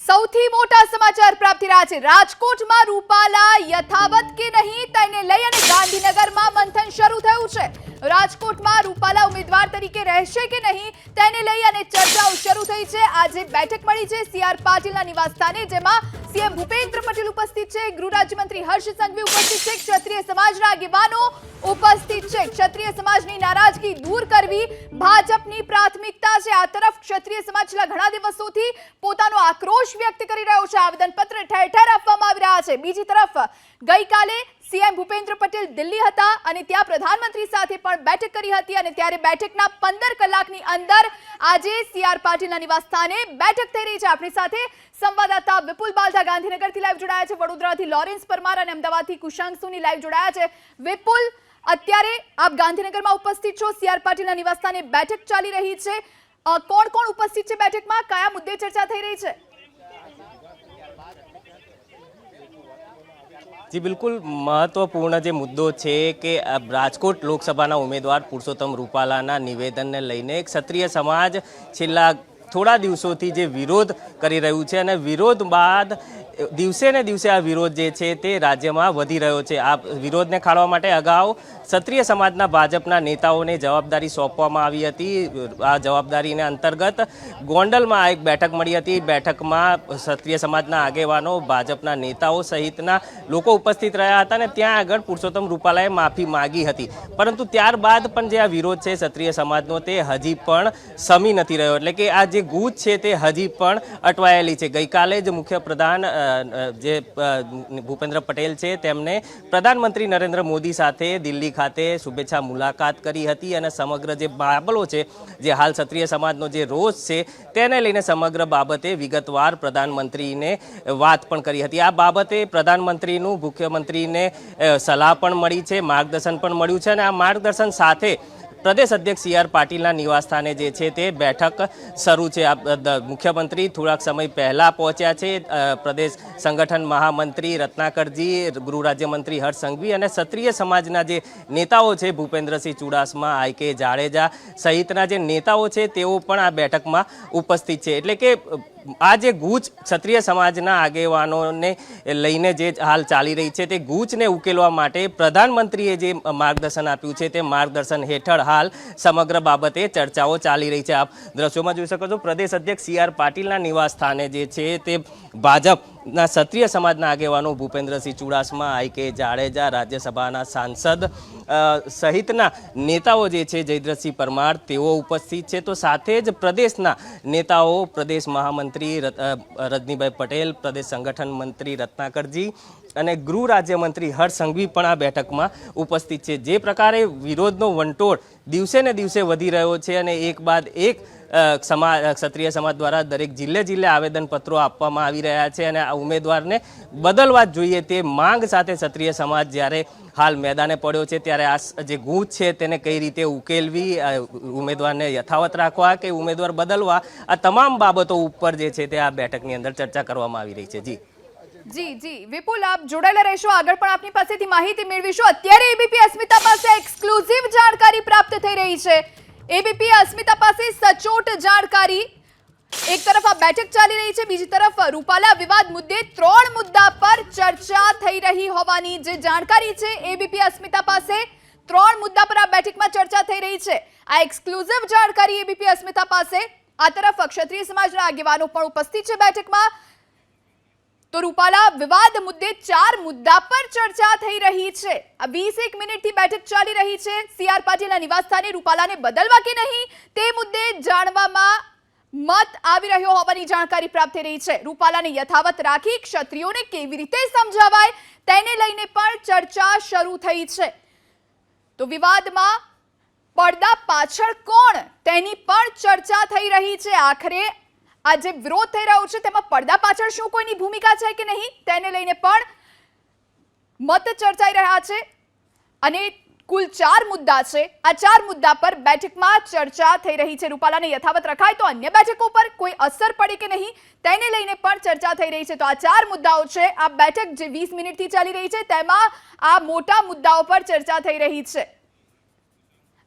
સૌથી મોટા સમાચાર પ્રાપ્ત થઈ રહ્યા છે। રાજકોટમાં રૂપાલા યથાવત કે નહીં તેને લઈ અને ગાંધીનગરમાં મંથન શરૂ થયું છે। રાજકોટમાં રૂપાલા ઉમેદવાર તરીકે રહેશે કે નહીં તેને લઈ અને ચર્ચાઓ શરૂ થઈ છે। આજે બેઠક મળી છે સીઆર પાટીલના નિવાસસ્થાને, જેમાં સીએમ ભૂપેન્દ્ર પટેલ ઉપસ્થિત છે, ગૃહ રાજ્યમંત્રી હર્ષ સંઘવી ઉપસ્થિત છે, ક્ષત્રિય સમાજના આગેવાનો ઉપસ્થિત છે। ક્ષત્રિય સમાજની નારાજગી દૂર કરવી ભાજપની પ્રાથમિકતા છે। આ તરફ ક્ષત્રિય સમાજ છેલ્લા ઘણા દિવસોથી પોતાનો આક્રોશ વ્યક્ત કરી રહ્યો છે, આવેદનપત્ર ઠેર ઠેર આપવામાં આવી રહ્યા છે। બીજી તરફ ગઈકાલે સીએમ ભૂપેન્દ્ર પટેલ દિલ્હી હતા અને ત્યાં પ્રધાનમંત્રી સાથે પણ બેઠક કરી હતી અને ત્યારે બેઠકના 15 કલાકની અંદર આજે સીઆર પાટીલના નિવાસસ્થાને બેઠક થઈ રહી છે। આપણી સાથે સંવાદદાતા વિપુલ બાલધા ગાંધીનગરથી લાઈવ જોડાયા છે, વડોદરાથી લોરેન્સ પરમાર અને અમદાવાદથી કુશાંક સોની લાઈવ જોડાયા છે। વિપુલ, અત્યારે આપ ગાંધીનગરમાં ઉપસ્થિત છો, સીઆર પાટીલના નિવાસસ્થાને બેઠક ચાલી રહી છે, કોણ કોણ ઉપસ્થિત છે બેઠકમાં, કયા મુદ્દે ચર્ચા થઈ રહી છે? जी बिल्कुल महत्वपूर्ण जो मुद्दो है कि राजकोट लोकसभा उम्मीदवार पुरुषोत्तम रूपाला निवेदन ने लईने क्षत्रिय समाज छेल्ला थोड़ा दिवसोथी जे विरोध करी रह्युं छे अने विरोध बाद दिवसे ने दिवसे आ विरोध जे छे ते राज्यमां वधी रह्यो छे। आ विरोधने खाळवा माटे अगाऊ क्षत्रिय समाजना भाजपना नेताओने जवाबदारी सोंपवामां आवी हती। आ जवाबदारीने अंतर्गत गोंडलमां एक बैठक मळी हती। बैठकमां क्षत्रिय समाजना आगेवानो, भाजपना नेताओ सहितना लोको उपस्थित रह्या हता अने त्यां आगळ पुरुषोत्तम रूपालाए माफी मागी हती, परंतु त्यारबाद पण जे आ विरोध छे क्षत्रिय समाजनो ते हजी पण शमी नथी रह्यो, एटले के आ जे गूंज छे ते हजी पण अटवायेली छे। गईकाले ज मुख्यप्रधान जे भूपेन्द्र पटेल छे तेमणे प्रधानमंत्री नरेन्द्र मोदी साथे दिल्ही खाते शुभेच्छा मुलाकात करी हती अने समग्र जे बाबलो छे, जे हाल क्षत्रिय समाजनो जे रोष छे तेने लईने समग्र बाबते विगतवार प्रधानमंत्रीने वात पण करी हती। आ बाबते प्रधानमंत्रीनुं मुख्यमंत्रीने सलाह पण मळी छे, मार्गदर्शन पण मळ्युं छे अने आ मार्गदर्शन साथे प्रदेश अध्यक्ष सीआर पाटीलना निवासस्थाने जे छे ते बैठक शरू छे। मुख्यमंत्री थोड़ाक समय पहला पहुंच्या छे। प्रदेश संगठन महामंत्री रत्नाकरजी, गृह राज्यमंत्री हर्ष संघवी अने क्षत्रिय समाजना जे नेताओ छे भूपेन्द्रसिंह चुडासमा, आईके जाडेजा सहितना जे नेताओ छे तेओ पण आ बेठकमां उपस्थित छे। एटले के आ जे गूंच क्षत्रिय समाजना आगेवानोने लईने जे हाल चाली रही है ते गूंचने उकेलवा माटे प्रधानमंत्रीए जे मार्गदर्शन आप्युं छे ते मार्गदर्शन हेठळ हाल समग्र बाबते चर्चाओ चाली रही है। आप दृश्योमां जोई शको छो, प्रदेश अध्यक्ष सीआर पाटीलना निवासस्थाने जे छे ते भाजपना क्षत्रिय समाजना आगेवानो भूपेन्द्रसिंह चुडासमा, आईके जाडेजा, राज्यसभाना सांसद सहितना नेताओ जे छे जयद्रथसिंह परमार तेओ उपस्थित छे। तो साथे ज प्रदेशना नेताओ, प्रदेश महामंत्री रजनीभाई पटेल, प्रदेश संगठन मंत्री रत्नाकरजी અને ગૃહ રાજ્યમંત્રી હર્ષ સંઘવી પણ આ બેઠકમાં ઉપસ્થિત છે। જે પ્રકારે વિરોધનો વંટોળ દિવસે ને દિવસે વધી રહ્યો છે અને એક બાદ એક ક્ષત્રિય સમાજ દ્વારા દરેક જિલ્લે જિલ્લે આવેદનપત્રો આપવામાં આવી રહ્યા છે અને આ ઉમેદવારને બદલવા જ જોઈએ તે માંગ સાથે ક્ષત્રિય સમાજ જ્યારે હાલ મેદાને પડ્યો છે, ત્યારે આ જે ગૂંચ છે તેને કઈ રીતે ઉકેલવી, ઉમેદવારને યથાવત રાખવા કે ઉમેદવાર બદલવા, આ તમામ બાબતો ઉપર જે છે તે આ બેઠકની અંદર ચર્ચા કરવામાં આવી રહી છે। જી જી વિપુલ, આપ જોડાયેલા રહેશો, આગળ પણ આપની પાસેથી માહિતી મેળવીશું। અત્યારે એબીપી અસ્મિતા પાસે એક્સક્લુઝિવ જાણકારી પ્રાપ્ત થઈ રહી છે। એબીપી અસ્મિતા પાસે સચોટ જાણકારી, એક તરફ આ બેઠક ચાલી રહી છે, બીજી તરફ રૂપાલા વિવાદ મુદ્દે 3 મુદ્દા પર ચર્ચા થઈ રહી હોવાની જે જાણકારી છે એબીપી અસ્મિતા પાસે 3 મુદ્દા પર આ બેઠકમાં ચર્ચા થઈ રહી છે। આ એક્સક્લુઝિવ જાણકારી એબીપી અસ્મિતા પાસે। આ તરફ ક્ષત્રિય સમાજના આગેવાનો પણ ઉપસ્થિત છે બેઠકમાં। તો રૂપાલા વિવાદ મુદ્દે 4 મુદ્દા પર ચર્ચા થઈ રહી છે। આ 20 મિનિટથી બેઠક ચાલી રહી છે। સીઆર પાટીલના નિવાસસ્થાને રૂપાલાને બદલવા કે નહીં તે મુદ્દે જાણવામાં મત આવી રહ્યો હોવાની જાણકારી પ્રાપ્ત થઈ રહી છે। રૂપાલાને યથાવત રાખી ક્ષત્રિયોને કેવી રીતે સમજાવાય તેને લઈને પણ ચર્ચા શરૂ થઈ છે। તો વિવાદમાં પડદા પાછળ કોણ તેની પણ ચર્ચા થઈ રહી છે। આખરે આ જે વિરોધ થઈ રહ્યો છે તેમાં પડદા પાછળ શું કોઈની ભૂમિકા છે કે નહીં તેને લઈને પણ મત ચર્ચાઈ રહ્યા છે અને કુલ 4 મુદ્દા છે। આ 4 મુદ્દા પર બેઠકમાં ચર્ચા થઈ રહી છે। રૂપાલાને યથાવત રખાય તો અન્ય બેઠકો પર કોઈ અસર પડે કે નહીં તેને લઈને પણ ચર્ચા થઈ રહી છે। તો આ 4 મુદ્દાઓ છે। આ બેઠક જે 20 મિનિટથી ચાલી રહી છે તેમાં આ મોટા મુદ્દાઓ પર ચર્ચા થઈ રહી છે।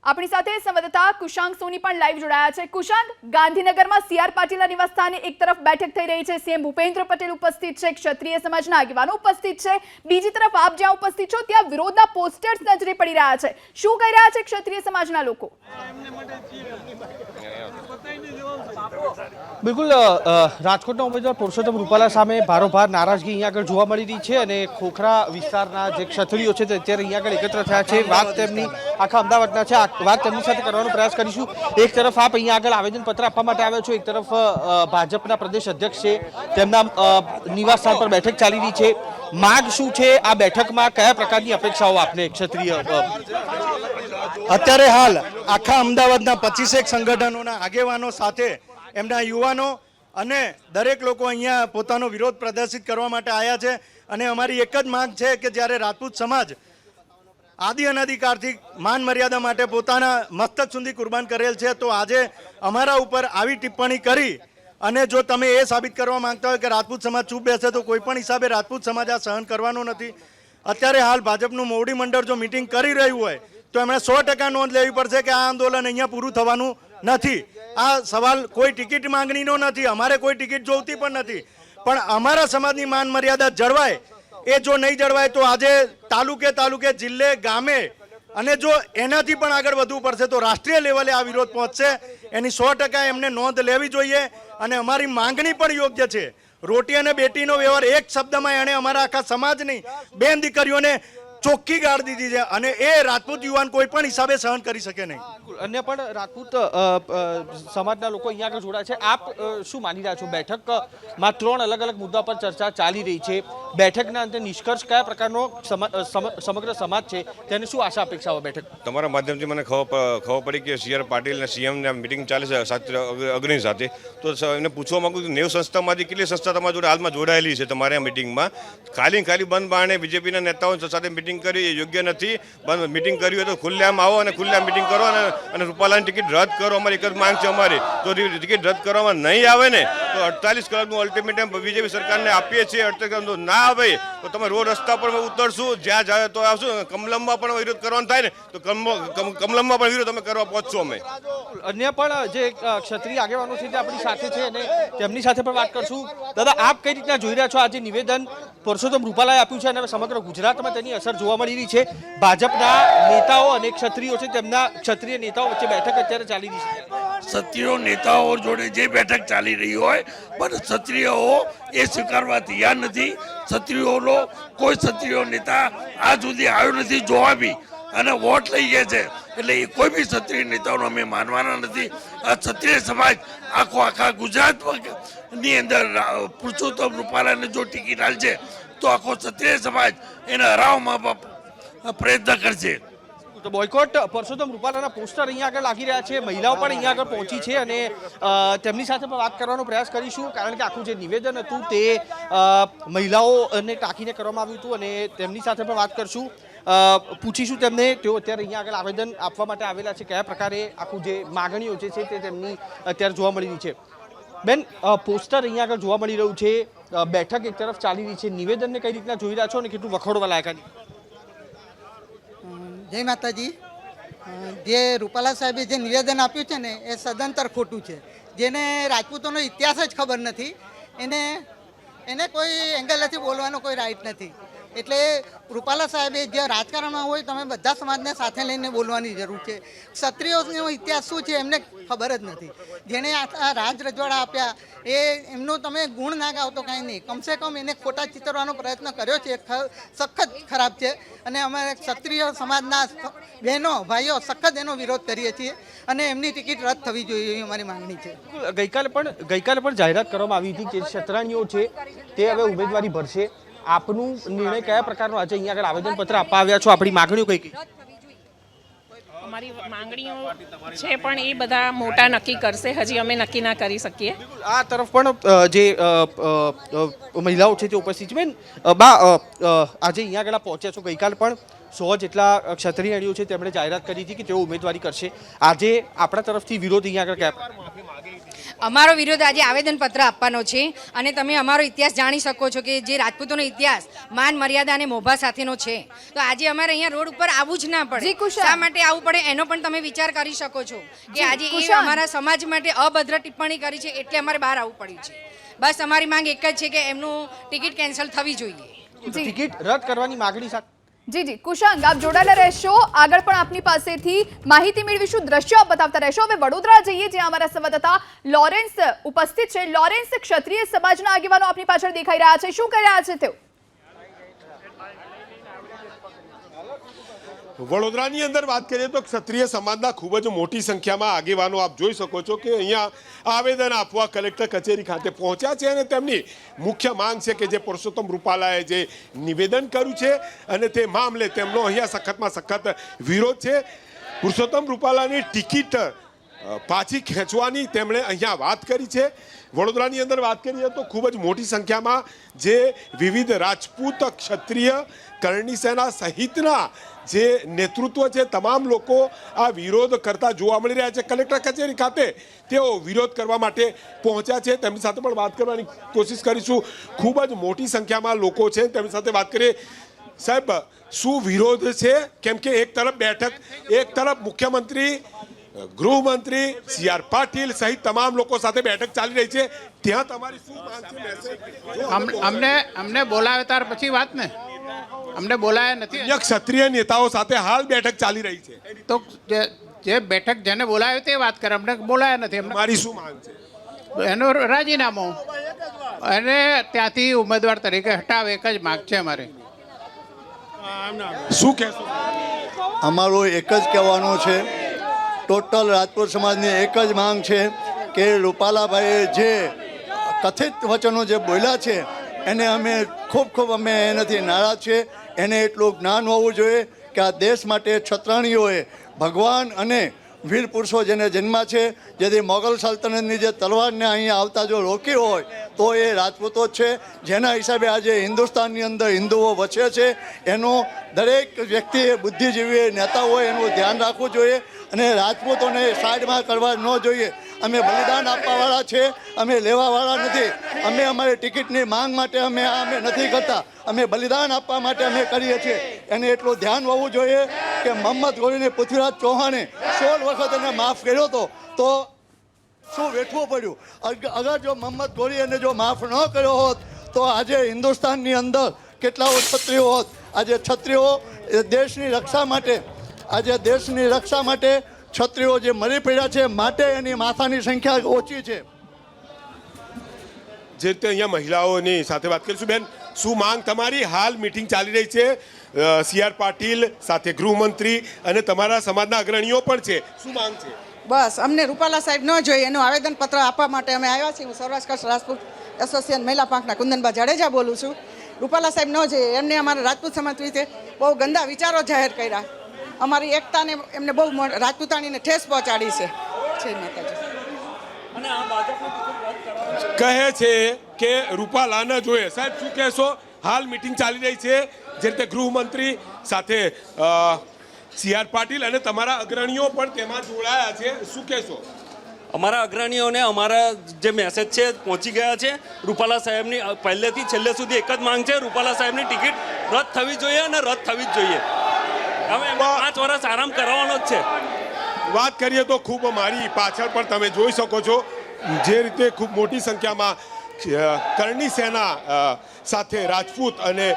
આપણી સાથે સંવાદદાતા કુશાંક સોની પણ લાઈવ જોડાયા છે. કુશાંક, ગાંધીનગરમાં સીઆર પાટીલના નિવાસસ્થાને એક તરફ બેઠક થઈ રહી છે, સીએમ ભૂપેન્દ્ર પટેલ ઉપસ્થિત છે, ક્ષત્રિય સમાજના આગેવાનો ઉપસ્થિત છે, બીજી તરફ આપ જ્યાં ઉપસ્થિત છો ત્યાં વિરોધના પોસ્ટર્સ નજરે પડી રહ્યા છે. શું કહી રહ્યા છે ક્ષત્રિય સમાજના લોકો? બિલકુલ, રાજકોટના ઉમેદવાર પુરુષોત્તમ રૂપાલા સામે ભારોભાર નારાજગી અહીંયા આગળ જોવા મળી રહી છે અને ખોખરા વિસ્તારના જે ક્ષત્રિયો છે તે અત્યારે અહીંયા આગળ એકત્ર થયા છે. વાત તેમની આખા અમદાવાદના છે, વાત તેમની સાથે કરવાનો પ્રયાસ કરીશું. એક તરફ આપ અહીંયા આગળ આવેદનપત્ર આપવા માટે આવ્યો છો, એક તરફ ભાજપના પ્રદેશ અધ્યક્ષ છે, તેમના નિવાસ સ્થાન પર બેઠક ચાલી રહી છે. માંગ શું છે આ બેઠકમાં? કયા પ્રકારની અપેક્ષાઓ આપને ક્ષત્રિય? અત્યારે હાલ આખા અમદાવાદના 25 સંગઠનોના આગેવાનો સાથે એમના યુવાનો અને દરેક લોકો અહીંયા પોતાનો વિરોધ પ્રદર્શિત કરવા માટે આવ્યા છે. અને અમારી એક જ માંગ છે કે જ્યારે રાજપૂત સમાજ આદિ અનાદિકાળથી માન મર્યાદા માટે પોતાના મસ્તક સુધી કુરબાન કરેલ છે, તો આજે અમારા ઉપર આવી ટિપ્પણી કરી અને જો તમે એ સાબિત કરવા માંગતા હોય કે રાજપૂત સમાજ ચૂપ બેસે તો કોઈ પણ હિસાબે રાજપૂત સમાજ આ સહન કરવાનો નથી. અત્યારે હાલ ભાજપનું મોવડી મંડળ જો મિટિંગ કરી રહ્યું હોય તો એમણે 100% નોંધ લેવી પડશે કે આ આંદોલન અહીંયા પૂરું થવાનું નથી. આ સવાલ કોઈ ટિકિટ માંગણીનો નથી, અમારે કોઈ ટિકિટ જોઈતી પણ નથી, પણ અમારા સમાજની માન મર્યાદા જળવાય. એ જો નહીં જળવાય તો આજે તાલુકે જિલ્લે ગામે અને જો એનાથી પણ આગળ વધવું પડશે તો રાષ્ટ્રીય લેવલે આ વિરોધ પહોંચશે. એની 100% એમને નોંધ લેવી જોઈએ. અને અમારી માંગણી પણ યોગ્ય છે. રોટી અને બેટીનો વ્યવહાર એક શબ્દમાં એણે અમારા આખા સમાજની બેન દીકરીઓને ચોખ્ખી ગાળ દીધી છે અને એ રાજપૂત યુવાન કોઈ પણ હિસાબે સહન કરી શકે નહીં. અન્ય પણ રાજપૂત સમાજના લોકો અહીંયા આગળ જોડાયા છે. આપ શું માની રહ્યા છો? બેઠકમાં 3 અલગ અલગ મુદ્દા પર ચર્ચા ચાલી રહી છે. બેઠકના અંતે નિષ્કર્ષ કયા પ્રકારનો સમગ્ર સમાજ છે તેને શું આશા અપેક્ષાઓ? બેઠક તમારા માધ્યમથી મને ખબર પડી કે સીઆર પાટીલ અને સીએમની મિટિંગ ચાલે છે અગ્રણી સાથે, તો એમને પૂછવા માંગુ છું 90 સંસ્થામાંથી કેટલી સંસ્થા તમારા જોડે હાલમાં જોડાયેલી છે તમારે આ મિટિંગમાં? ખાલી બંધ બારણે બીજેપીના નેતાઓ સાથે મિટિંગ કરી એ યોગ્ય નથી. બંધ મિટિંગ કરી હોય તો ખુલ્લેઆમ આવો અને ખુલ્લેઆમ મિટિંગ કરો અને રૂપાલાની ટિકિટ રદ કરો. અમારી એક જ માંગ છે અમારી. તો ટિકિટ રદ કરવામાં નહીં આવે ને તો 48 કલાકનું અલ્ટિમેટમ બીજેપી સરકારને આપીએ છીએ. 48 કલાક ના આવે તો તમે રોડ રસ્તા પર ઉતરશું, જ્યાં જાય તો આવશું. કમલમમાં પણ વિરોધ કરવાનો થાય ને તો કમલમમાં પણ વિરોધ અમે કરવા પહોંચશું અમે. અન્ય પણ જે ક્ષત્રિય આગેવાનો છે તે આપણી સાથે છે અને તેમની સાથે પણ વાત કરશું. દાદા, આપ કઈ રીતના જોઈ રહ્યા છો આજે નિવેદન પુરુષોત્તમ રૂપાલાએ આપ્યું છે અને સમગ્ર ગુજરાતમાં તેની અસર જોવા મળી રહી છે? ભાજપના નેતાઓ અને ક્ષત્રિયો છે, તેમના ક્ષત્રિય નેતાઓ વચ્ચે બેઠક અત્યારે ચાલી રહી છે. ક્ષત્રિયો નેતાઓ જોડે જે બેઠક ચાલી રહી હોય પણ ક્ષત્રિયો એ સ્વીકારવા તૈયાર નથી. ક્ષત્રિયોનો કોઈ ક્ષત્રિયો નેતા આજ સુધી આવ્યો નથી જોવા બી, અને વોટ લઈ ગયા છે. એટલે એ કોઈ બી ક્ષત્રિય નેતાઓનો અમે માનવાના નથી. આ ક્ષત્રિય સમાજ આખા ગુજરાતની અંદર પુરુષોત્તમ રૂપાલાને જો ટિકિટ આપશે તો આખો ક્ષત્રિય સમાજ એને હરાવવામાં પ્રયત્ન કરશે. તો બોયકોટ પુરુષોત્તમ રૂપાલાના પોસ્ટર અહીંયા આગળ લાગી રહ્યા છે. મહિલાઓ પણ અહીંયા આગળ પહોંચી છે અને તેમની સાથે પણ વાત કરવાનો પ્રયાસ કરીશું, કારણ કે આખું જે નિવેદન હતું તે મહિલાઓને ટાંકીને કરવામાં આવ્યું હતું અને તેમની સાથે પણ વાત કરશું. પૂછીશું તેમને, તેઓ અત્યારે અહીંયા આગળ આવેદન આપવા માટે આવેલા છે, કયા પ્રકારે આખું જે માગણીઓ જે છે તે તેમની અત્યારે જોવા મળી રહી છે. બેન, પોસ્ટર અહીંયા આગળ જોવા મળી રહ્યું છે, બેઠક એક તરફ ચાલી રહી છે, નિવેદનને કઈ રીતના જોઈ રહ્યા છો અને કેટલું વખોડવા લાયક? જય માતાજી. જે રૂપાલા સાહેબે જે નિવેદન આપ્યું છે ને એ સદંતર ખોટું છે. જેને રાજપૂતોનો ઇતિહાસ જ ખબર નથી એને કોઈ એંગલથી બોલવાનો કોઈ રાઈટ નથી. એટલે રૂપાલા સાહેબે જે રાજકારણમાં હોય તમે બધા સમાજને સાથે લઈને બોલવાની જરૂર છે. ક્ષત્રિયોનો ઇતિહાસ શું છે એમને ખબર જ નથી. જેણે આ રાજ રજવાડા આપ્યા એ એમનો તમે ગુણ ના ગાવ તો કાંઈ નહીં, કમસે કમ એને ખોટા ચિતરવાનો પ્રયત્ન કર્યો છે, સખત ખરાબ છે. અને અમે ક્ષત્રિય સમાજના બહેનો ભાઈઓ સખત એનો વિરોધ કરીએ છીએ અને એમની ટિકિટ રદ થવી જોઈએ એવી અમારી માંગણી છે. ગઈકાલે પણ જાહેરાત કરવામાં આવી હતી કે ક્ષત્રાણીઓ છે તે હવે ઉમેદવારી ભરશે. આપનું નિર્ણય કયા પ્રકારનો? આજે અહીંયા આગળ આવેદનપત્ર આપવા આવ્યા છો, આપણી માંગણીઓ કઈ? અમારી માંગણીઓ છે પણ એ બધા મોટા નક્કી કરશે, હજી અમે નક્કી ના કરી શકીએ. આ તરફ પણ જે મહિલાઓ છે તે ઉપસ્થિત છે. બેન, આજે અહીંયા આગળ પહોંચ્યા છો. ગઈકાલ પણ 100 જેટલા ક્ષત્રિયણીઓ છે તેમણે જાહેરાત કરી હતી કે તેઓ ઉમેદવારી કરશે. આજે આપણા તરફથી વિરોધ અહીંયા આગળ કયા? અમારો વિરોધ આજે આવેદનપત્ર આપવાનો છે અને તમે અમારો ઇતિહાસ જાણી શકો છો કે જે રાજપૂતોનો ઇતિહાસ માન મર્યાદા અને મોભા સાથેનો છે. તો આજે અમારે અહીંયા રોડ ઉપર આવવું જ ના પડે. જી, કુશાલ. શા માટે આવવું પડે એનો પણ તમે વિચાર કરી શકો છો કે આજે એ કુશાલ. અમારા સમાજ માટે અભદ્ર ટિપ્પણી કરી છે એટલે અમારે બહાર આવવું પડ્યું છે. બસ અમારી માંગ એક જ છે કે એમનું ટિકિટ કેન્સલ થવી જોઈએ. જી ટિકિટ રદ કરવાની માગણી સાથે જી કુશાંગ, આપ જોડાયેલા રહેશો. આગળ પણ આપની પાસેથી માહિતી મેળવીશું, દ્રશ્યો આપ બતાવતા રહેશો. હવે વડોદરા જઈએ, જ્યાં અમારા સંવાદદાતા લોરેન્સ ઉપસ્થિત છે. લોરેન્સ, ક્ષત્રિય સમાજના આગેવાનો આપની પાછળ દેખાઈ રહ્યા છે, શું કરી રહ્યા છે તેઓ? વડોદરાની અંદર વાત કરીએ તો ક્ષત્રિય સમાજના ખૂબ જ મોટી સંખ્યામાં આગેવાનો આપ જોઈ શકો છો કે અહીંયા આવેદન આપવા કલેક્ટર કચેરી ખાતે પહોંચ્યા છે અને તેમની મુખ્ય માંગ છે કે જે પુરુષોત્તમ રૂપાલાએ જે નિવેદન કર્યું છે અને તે મામલે તેમનો અહીંયા સખતમાં સખત વિરોધ છે. પુરુષોત્તમ રૂપાલાની ટિકિટ પાછી ખેંચવાની તેમણે અહીંયા વાત કરી છે. વડોદરાની અંદર વાત કરીએ તો ખૂબ જ મોટી સંખ્યામાં જે વિવિધ રાજપૂત, ક્ષત્રિય, કરણી સેના સહિતના જે નેતૃત્વ છે તમામ લોકો આ વિરોધ કરતા જોવા મળી રહ્યા છે. કલેક્ટર કચેરી ખાતે તેઓ વિરોધ કરવા માટે પહોંચ્યા છે. તેમની સાથે પણ વાત કરવાની કોશિશ કરીશું. ખૂબ જ મોટી સંખ્યામાં લોકો છે, તેમની સાથે વાત કરીએ. સાહેબ, શું વિરોધ છે? કેમ કે એક તરફ બેઠક, એક તરફ મુખ્યમંત્રી, ગૃહમંત્રી સી.આર. પાટીલ સહિત તમામ લોકો સાથે બેઠક ચાલી રહી છે, ત્યાં તમારી શું માંગ છે? મેસેજ અમને બોલાવે ત્યાર પછી વાત ને, અમને બોલાયા નથી. અહીંયા ક્ષત્રિય નેતાઓ સાથે હાલ બેઠક ચાલી રહી છે, તો જે બેઠક જેને બોલાવ્યો તે વાત કરે, અમને બોલાયા નથી. તમારી શું માંગ છે? એનો રાજીનામું અને ત્યાંથી ઉમેદવાર તરીકે હટાવે, એક જ માંગ છે અમારે. શું કહેશો? અમારું એક જ કહેવાનું છે, ટોટલ રાજપૂત સમાજની એક જ માંગ છે કે રૂપાલાભાઈએ જે કથિત વચનો જે બોલ્યા છે એને અમે ખૂબ અમે એનાથી નારાજ છે. એને એટલું જ્ઞાન હોવું જોઈએ કે આ દેશ માટે ક્ષત્રાણીઓએ ભગવાન અને વીર પુરુષો જેને જન્મ્યા છે, જેથી મોગલ સલ્તનતની જે તલવારને અહીંયા આવતા જો રોકી હોય તો એ રાજપૂતો જ છે. જેના હિસાબે આજે હિન્દુસ્તાનની અંદર હિન્દુઓ વસે છે. એનું દરેક વ્યક્તિએ, બુદ્ધિજીવી નેતાઓએ એનું ધ્યાન રાખવું જોઈએ અને રાજપૂતોને સાઈડમાં કરવા ન જોઈએ. અમે બલિદાન આપવાવાળા છે, અમે લેવાવાળા નથી. અમે અમારી ટિકિટની માંગ માટે અમે નથી કરતા, અમે બલિદાન આપવા માટે અમે કરીએ છીએ. એને એટલું ધ્યાન હોવું જોઈએ કે મોહમ્મદ ગોરીને પૃથ્વીરાજ ચૌહાણે 16 વખત એને માફ કર્યો હતો, તો શું વેઠવું પડ્યું? અગર જો મોહમ્મદ ગોરી એને જો માફ ન કર્યો હોત તો આજે હિન્દુસ્તાનની અંદર કેટલાઓ ક્ષત્રિયો હોત. આજે ક્ષત્રિયો દેશની રક્ષા માટે, આજે દેશની રક્ષા માટે ક્ષત્રિયો જે મરી પડ્યા છે, માટે એની માથાની સંખ્યા ઓછી છે. જે રીતે અહીંયા મહિલાઓની સાથે વાત કરીશું. બેન, શું માંગ તમારી? હાલ મીટિંગ ચાલી રહી છે, સી.આર. પાટીલ સાથે ગૃહમંત્રી અને તમારા સમાજના અગ્રણીઓ પણ છે, શું માંગ છે? બસ અમને રૂપાલા સાહેબ ન જોઈએ એનું આવેદનપત્ર આપવા માટે અમે આવ્યા છીએ. હું સૌરાષ્ટ્ર કચ્છ રાજપૂત એસોસિએશન મહિલા પાંખના કુંદનબા જાડેજા બોલું છું. રૂપાલા સાહેબ ન જોઈએ. એમને અમારા રાજપૂત સમાજ વિશે બહુ ગંદા વિચારો જાહેર કર્યા. અમારી એકતાને એમને બહુ રાજપૂતાણીને ઠેસ પહોંચાડી છે. કહે છે કે રૂપાલા ન જોઈએ. સાહેબ, શું કહેશો? હાલ મીટિંગ ચાલી રહી છે, જે રીતે ગૃહમંત્રી સાથે સી.આર. પાટીલ અને તમારા અગ્રણીઓ પણ તેમાં જોડાયા છે, શું કહેશો? અમારા અગ્રણીઓને અમારા જે મેસેજ છે પહોંચી ગયા છે. રૂપાલા સાહેબની પહેલેથી છેલ્લે સુધી એક જ માંગ છે, રૂપાલા સાહેબની ટિકિટ રદ થવી જોઈએ અને રદ થવી જ જોઈએ. હવે 5 વર્ષ આરામ કરાવવાનો જ છે. વાત કરીએ તો ખૂબ મારી પાછળ પણ તમે જોઈ શકો છો જે રીતે ખૂબ મોટી સંખ્યામાં કરણી સેના સાથે રાજપૂત અને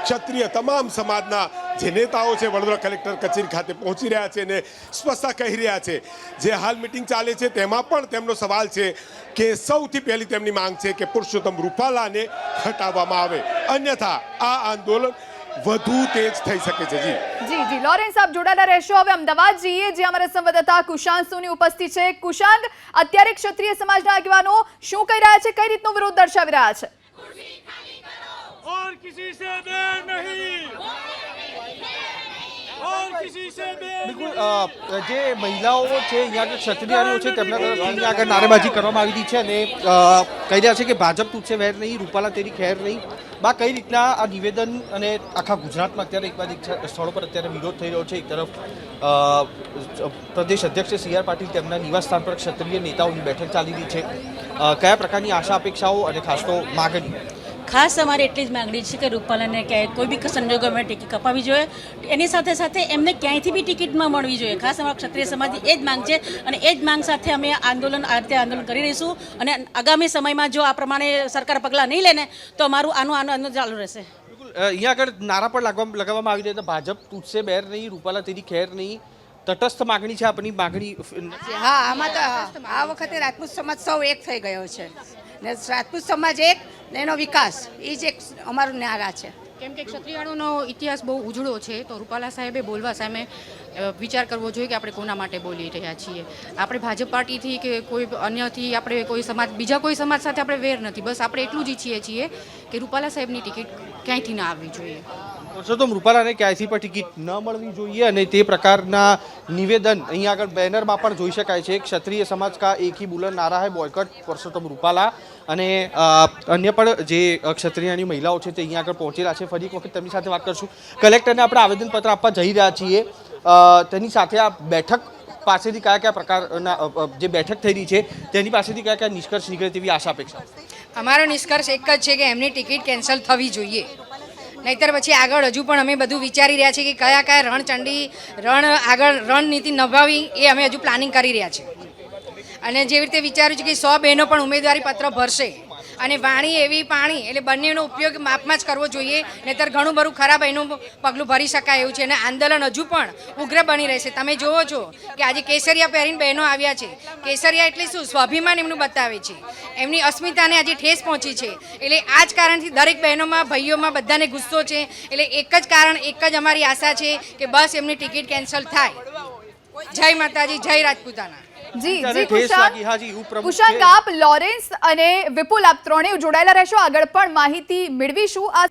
ક્ષત્રિય તમામ સમાજના જે નેતાઓ છે વડોદરા કલેક્ટર કચેરી ખાતે પહોંચી રહ્યા છે અને સ્પષ્ટતા કહી રહ્યા છે. જે હાલ મીટિંગ ચાલે છે તેમાં પણ તેમનો સવાલ છે કે સૌથી પહેલી તેમની માંગ છે કે પુરુષોત્તમ રૂપાલાને હટાવવામાં આવે, અન્યથા આ આંદોલન વધુ તેજ થઈ શકે છે. જી લોરેન્સ, આપ જોડાયેલા રહેશો. હવે અમદાવાદ જઈએ, જે અમારા સંવાદદાતા કુશાંગ સોની ઉપસ્થિત છે. કુશાંગ, અત્યારે ક્ષત્રિય સમાજના આગેવાનો શું કહી રહ્યા છે, કઈ રીતનો વિરોધ દર્શાવી રહ્યા છે? બિલકુલ જે મહિલાઓ છે અહીંયા આગળ ક્ષત્રિયાણીઓ છે તેમના તરફથી અહીંયા આગળ નારેબાજી કરવામાં આવી રહી છે અને કહી રહ્યા છે કે ભાજપ તૂટશે વેર નહીં, રૂપાલા તેરી ખેર નહીં. બા કઈ રીતના આ નિવેદન અને આખા ગુજરાતમાં અત્યારે એક બાજુ સ્થળો પર અત્યારે વિરોધ થઈ રહ્યો છે. એક તરફ પ્રદેશ અધ્યક્ષ સી આર પાટીલ તેમના નિવાસ સ્થાન પર ક્ષત્રિય નેતાઓની બેઠક ચાલી રહી છે. કયા પ્રકારની આશા અપેક્ષાઓ અને ખાસ તો માગણી? ખાસ અમારે એટલી જ માગણી છે કે રૂપાલાને ક્યાંય કોઈ બી સંજોગોમાં ટિકિટ કપાવી જોઈએ. એની સાથે સાથે એમને ક્યાંયથી બી ટિકિટમાં મળવી જોઈએ. ખાસ અમારા ક્ષત્રિય સમાજની એ જ માંગ છે અને એ જ માંગ સાથે અમે આ રીતે આંદોલન કરી રહીશું. અને આગામી સમયમાં જો આ પ્રમાણે સરકાર પગલાં નહીં લે ને તો અમારું આનું ચાલુ રહેશે. અહીંયા આગળ નારા પણ લગાવવામાં આવી રહ્યા હતા, ભાજપ તૂટશે બેર નહીં, રૂપાલા તેરી ખેર નહીં. તટસ્થ માગણી છે આપણી માગણી? હા, આમાં તો આ વખતે રાજપૂત સમાજ સૌ એક થઈ ગયો છે ને રાજપૂત સમાજ એક ને એનો વિકાસ એ જ એક અમારું નારા છે. કેમ કે ક્ષત્રિયાળોનો ઇતિહાસ બહુ ઉજળો છે તો રૂપાલા સાહેબે બોલવા સામે વિચાર કરવો જોઈએ કે આપણે કોના માટે બોલી રહ્યા છીએ. આપણે ભાજપ પાર્ટીથી કે કોઈ અન્યથી આપણે કોઈ સમાજ બીજા કોઈ સમાજ સાથે આપણે વેર નથી. બસ આપણે એટલું જ ઈચ્છીએ છીએ કે રૂપાલા સાહેબની ટિકિટ ક્યાંયથી ના આવવી જોઈએ. પરસોત્તમ રૂપાલાને ક્યાંયથી પણ ટિકિટ ન મળવી જોઈએ અને તે પ્રકારના નિવેદન અહીંયા આગળ બેનરમાં પણ જોઈ શકાય છે. ક્ષત્રિય સમાજ કા એક ही बुलंद नारा है બોયકોટ પરસોત્તમ રૂપાલા. અને અન્ય પણ જે ક્ષત્રિયની મહિલાઓ છે તે અહીંયા આગળ પહોંચેલા છે. ફરી એક વખત તેમની સાથે વાત કરશું. કલેક્ટરને આપણે આવેદનપત્ર આપવા જઈ રહ્યા છીએ. તેની સાથે આ બેઠક પાસેથી કયા કયા પ્રકારના જે બેઠક થઈ રહી છે તેની પાસેથી કયા કયા નિષ્કર્ષ નીકળે તેવી આશા અપેક્ષા? અમારો નિષ્કર્ષ એક જ છે કે એમની ટિકિટ કેન્સલ થવી જોઈએ. નહીતર પછી આગળ હજુ પણ અમે બધું વિચારી રહ્યા છીએ કે કયા કયા રણનીતિ નભાવી એ અમે હજુ પ્લાનિંગ કરી રહ્યા છીએ. અને જેવી રીતે વિચાર્યું છે કે 100 બહેનો પણ ઉમેદવારી પત્ર ભરશે અને વાણી એવી પાણી એટલે બંનેનો ઉપયોગ માપમાં જ કરવો જોઈએ. નહીતર ઘણું બધું ખરાબ એનું પગલું ભરી શકાય એવું છે અને આંદોલન હજુ પણ ઉગ્ર બની રહેશે. તમે જુઓ છો કે આજે કેસરિયા પહેરીને બહેનો આવ્યા છે. કેસરિયા એટલે શું? સ્વાભિમાન એમનું બતાવે છે, એમની અસ્મિતાને આજે ઠેસ પહોંચી છે. એટલે આ જ કારણથી દરેક બહેનોમાં ભાઈઓમાં બધાને ગુસ્સો છે. એટલે એક જ કારણ, એક જ અમારી આશા છે કે બસ એમની ટિકિટ કેન્સલ થાય. જય માતાજી, જય રાજપૂતાના. જી કુશાંક, આપ લોરેન્સ અને વિપુલ આપ ત્રણેય જોડાયેલા રહેશો, આગળ પણ માહિતી મેળવીશું. આ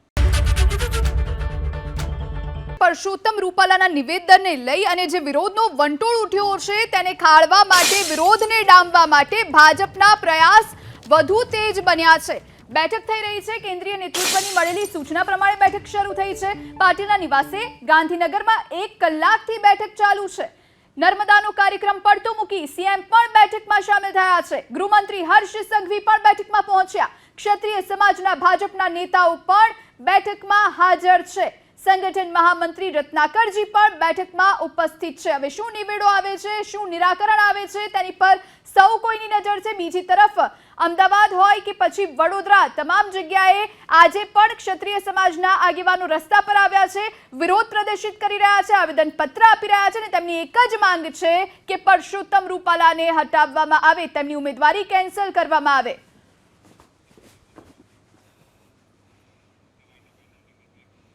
પરસોત્તમ રૂપાલાના નિવેદનને લઈ અને જે વિરોધનો વંટોળ ઉઠ્યો છે તેને ખાળવા માટે, વિરોધને ડામવા માટે ભાજપના પ્રયાસ વધુ તેજ બન્યા છે. બેઠક થઈ રહી છે. કેન્દ્રીય નેતૃત્વની મળેલી સૂચના પ્રમાણે બેઠક શરૂ થઈ છે. પાટીલના નિવાસે ગાંધીનગરમાં 1 કલાકથી બેઠક ચાલુ છે. નર્મદાનો કાર્યક્રમ પડતો મૂકી સીએમ પણ બેઠકમાં સામેલ થયા છે. ગૃહમંત્રી હર્ષ સંઘવી પણ બેઠકમાં પહોંચ્યા. ક્ષત્રિય સમાજના ભાજપના નેતાઓ પણ બેઠકમાં હાજર છે. સંગઠન મહામંત્રી રત્નાકરજી પણ બેઠકમાં ઉપસ્થિત છે. હવે શું નિવેડો આવે છે, શું નિરાકરણ આવે છે તેની પર સૌ કોઈની નજર છે. બીજી તરફ અમદાવાદ હોય કે પછી વડોદરા, તમામ જગ્યાએ આજે પણ ક્ષત્રિય સમાજના આગેવાનો રસ્તા પર આવ્યા છે, વિરોધ પ્રદર્શિત કરી રહ્યા છે, આવેદનપત્ર આપી રહ્યા છે અને તેમની એક જ માંગ છે કે પરસોત્તમ રૂપાલાને હટાવવામાં આવે, તેમની ઉમેદવારી કેન્સલ કરવામાં આવે.